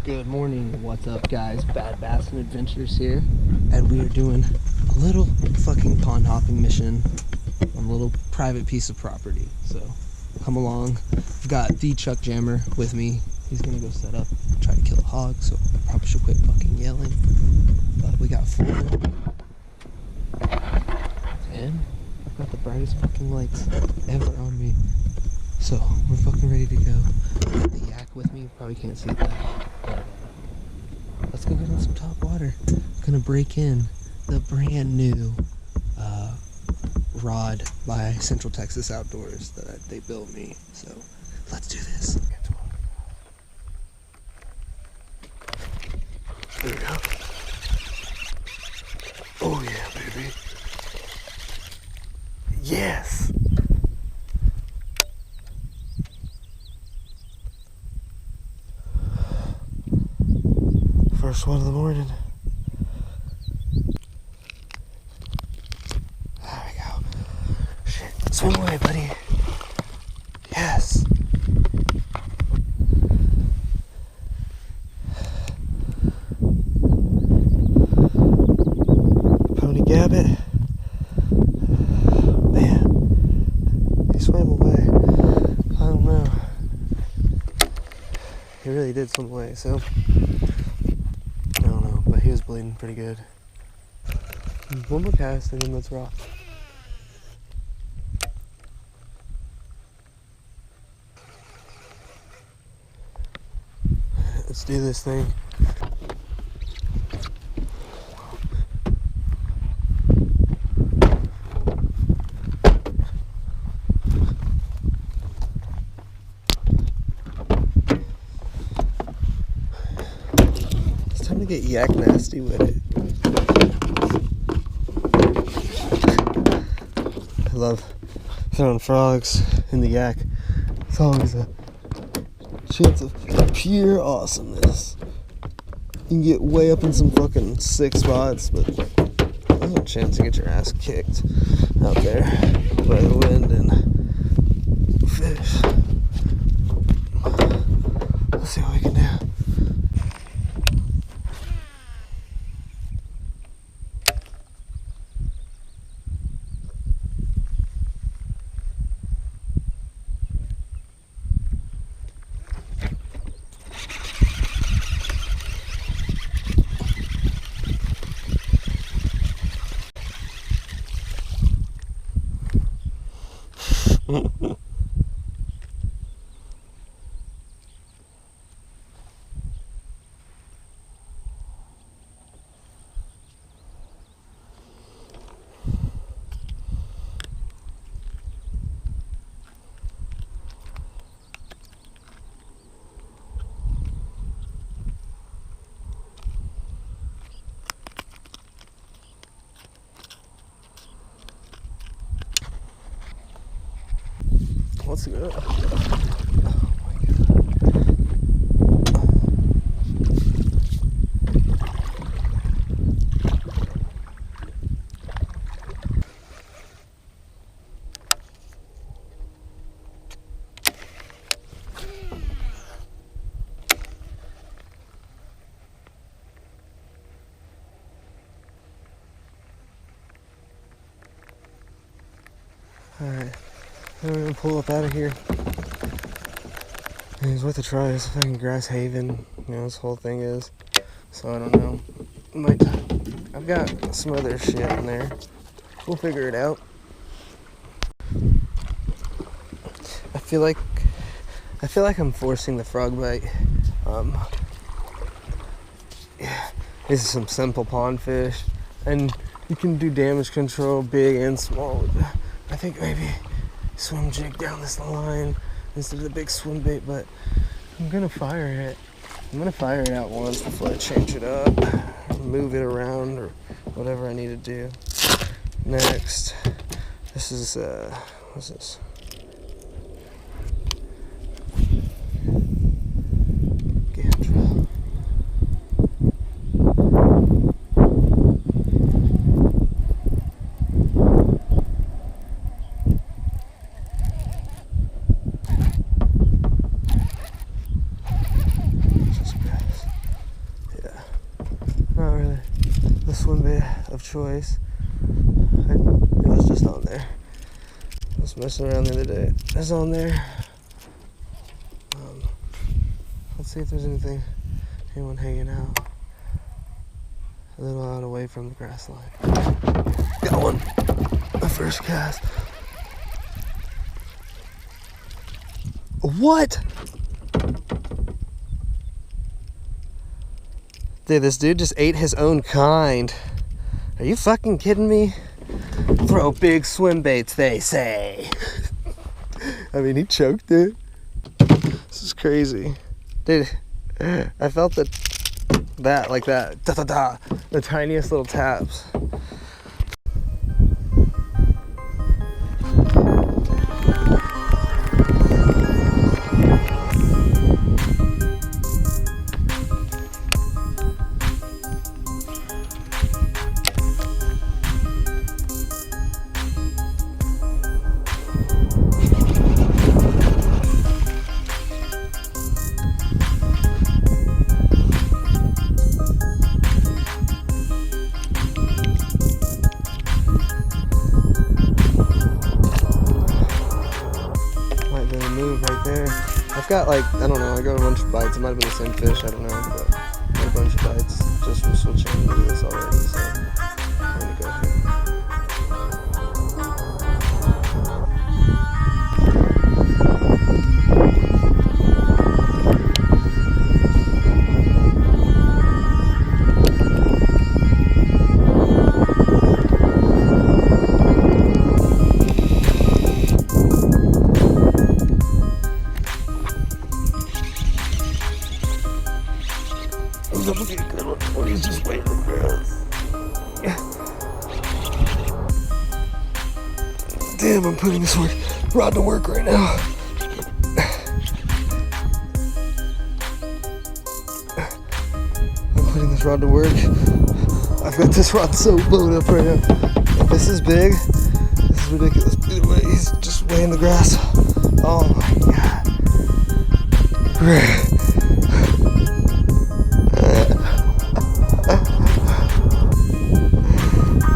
Good morning, what's up guys? Bad Bass and Adventures here, and we are doing a little fucking pond hopping mission on a little private piece of property. So come along. I've got the Chuck Jammer with me. He's gonna go set up, try to kill a hog, so I probably should quit fucking yelling. But we got 4. And I've got the brightest fucking lights ever on me. So we're fucking ready to go. I've got the yak with me, probably can't see that. Let's go get in some top water. Gonna break in the brand new rod by Central Texas Outdoors that they built me. So let's do this. There we go. Oh yeah, baby. Yes! First one of the morning. There we go. Shit. Swim away, buddy. Yes. Pony Gabbit. Man. He swam away. I don't know. He really did swim away, so but he was bleeding pretty good. One more cast and then let's rock. Let's do this thing. To get yak nasty with it. I love throwing frogs in the yak. It's always a chance of pure awesomeness. You can get way up in some fucking sick spots, but there's a chance to get your ass kicked out there by the wind and fish. Let's see what we can do. Let's go. Oh my god. Alright. We're gonna pull up out of here. It's worth a try. It's fucking grass haven. You know, this whole thing is. So I don't know. I've got some other shit in there. We'll figure it out. I feel like I'm forcing the frog bite. Yeah, this is some simple pond fish, and you can do damage control, big and small. I think maybe swim jig down this line instead of the big swim bait, but I'm gonna fire it. I'm gonna fire it out once before I change it up, move it around, or whatever I need to do. Next, this is what's this? Gandra. swimbait of choice. It was just on there. I was messing around the other day. It's on there. Let's see if there's anyone hanging out. A little out away from the grass line. Got one. The first cast. What? Dude, this dude just ate his own kind. Are you fucking kidding me? Throw big swim baits, they say. I mean, he choked it. This is crazy. Dude, I felt that like that, da-da-da, the tiniest little taps. Right there. I've got like, I don't know, I got a bunch of bites. It might have been the same fish, I don't know, but I got a bunch of bites just from switching into this already, so I'm gonna go ahead. He's just waiting to grass. Damn, I'm putting this rod to work right now. I'm putting this rod to work. I've got this rod so blown up right now. If this is big, this is ridiculous. He's just way in the grass. Oh my god.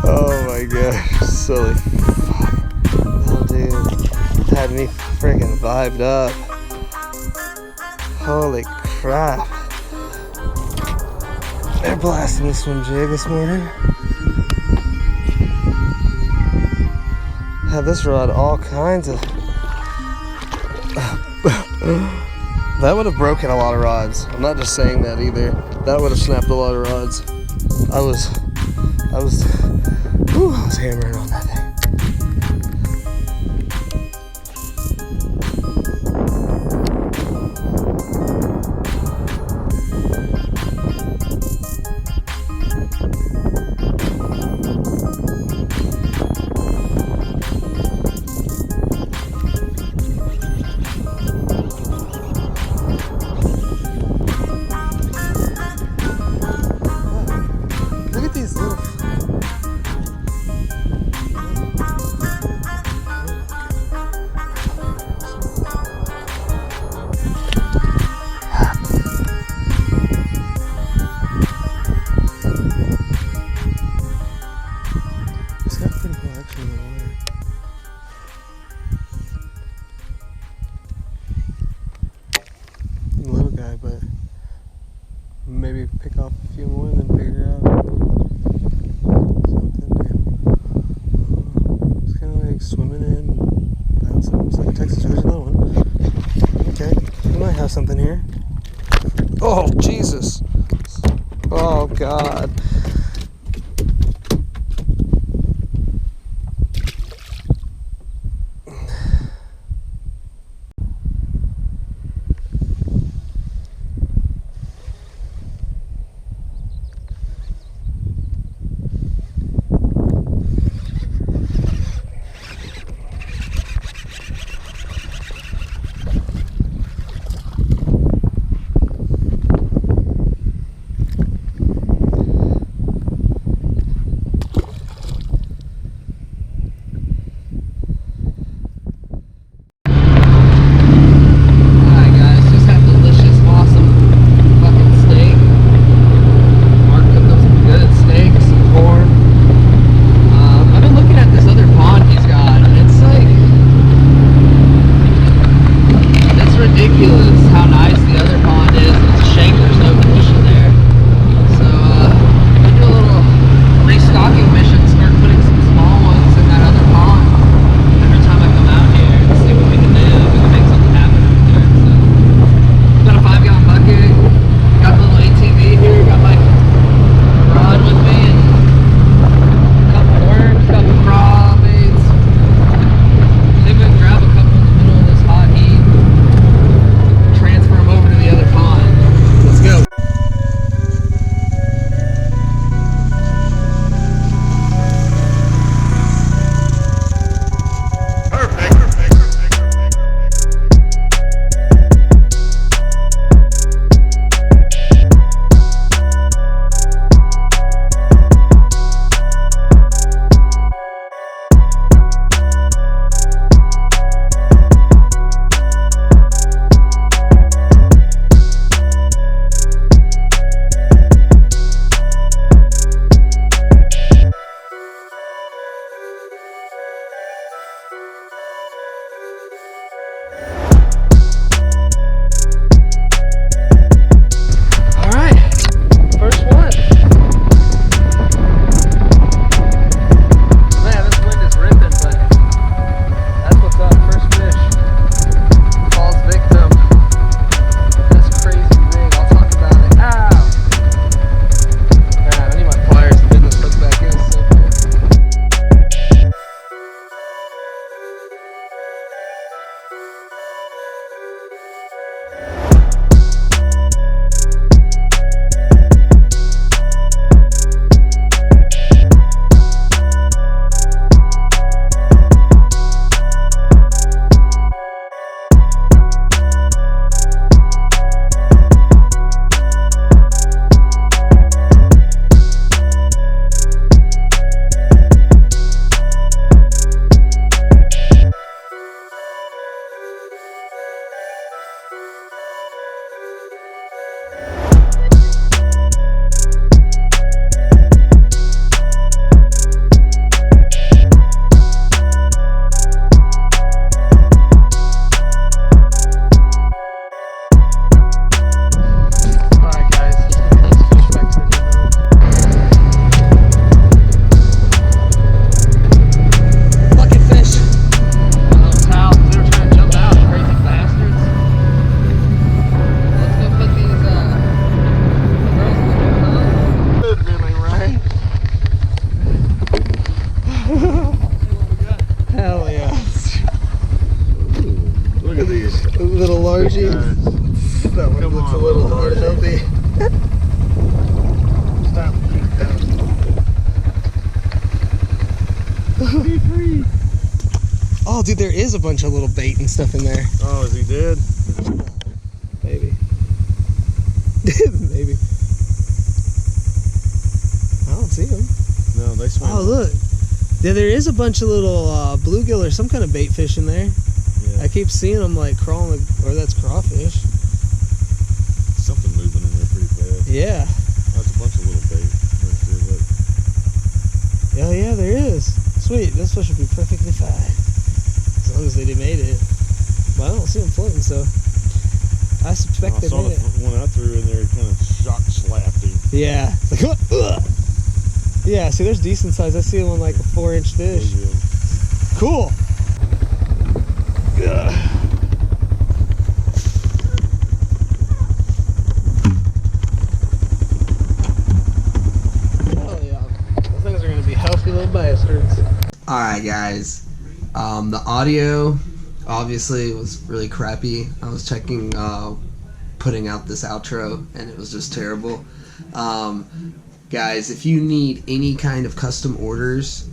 Oh my gosh, silly fuck. Oh dude, had me freaking vibed up. Holy crap. They're blasting the swim jig this morning. Had this rod all kinds of... That would have broken a lot of rods. I'm not just saying that either. That would have snapped a lot of rods. I was hammering on that thing. Look at these little... He's got pretty cool action in the water. Little guy, but maybe pick off a few more and then figure out something new. It's kind of like swimming in and bouncing. It's like a Texas. There's another one. Okay, we might have something here. Oh, Jesus. Oh, God. bit. Stop. Be free. Oh, dude, there is a bunch of little bait and stuff in there. Oh, is he dead? Maybe. Maybe. I don't see him. No, they swim. Oh, look. Yeah, there is a bunch of little bluegill or some kind of bait fish in there. Yeah. I keep seeing them like crawling, or that's crawfish. Something moving in there pretty fast. Yeah. That's a bunch of little bait right there, look. Oh, yeah, there is. Sweet. This fish will be perfectly fine. As long as they made it. But I don't see them floating, so I suspect they I saw made it. the one I threw in there, it kind of shock slapped him. Yeah. It's like, ugh. Yeah, see, there's decent size. I see them on like a 4-inch fish. Oh, yeah. Cool. Ugh. Hell yeah. Those things are going to be healthy little bastards. Alright, guys. The audio obviously was really crappy. I was checking putting out this outro and it was just terrible. Guys, if you need any kind of custom orders,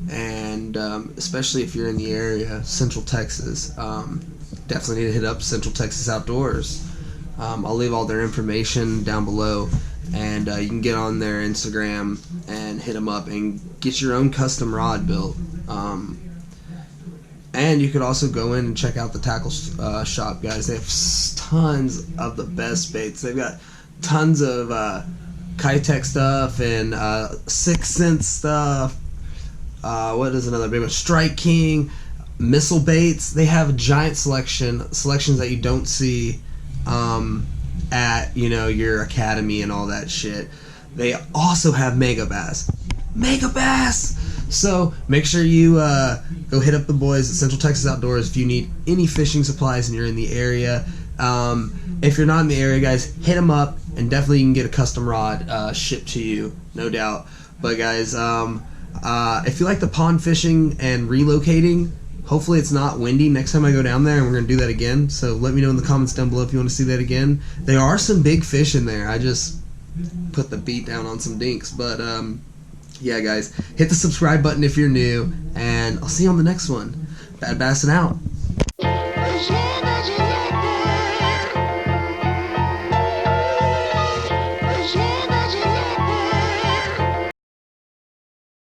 and especially if you're in the area, Central Texas, definitely need to hit up Central Texas Outdoors. I'll leave all their information down below, and you can get on their Instagram and hit them up and get your own custom rod built. And you could also go in and check out the tackle shop, guys. They have tons of the best baits. They've got tons of Kitech stuff and 6th Sense stuff. What is another big one? Strike King, missile baits. They have a giant selections that you don't see at your academy and all that shit. They also have mega bass. So make sure you go hit up the boys at Central Texas Outdoors if you need any fishing supplies and you're in the area. If you're not in the area, guys, hit them up, and definitely you can get a custom rod shipped to you, no doubt. But guys, if you like the pond fishing and relocating, hopefully it's not windy next time I go down there, and we're going to do that again. So let me know in the comments down below if you want to see that again. There are some big fish in there. I just put the beat down on some dinks. But yeah, guys, hit the subscribe button if you're new, and I'll see you on the next one. Bad Bassin' out.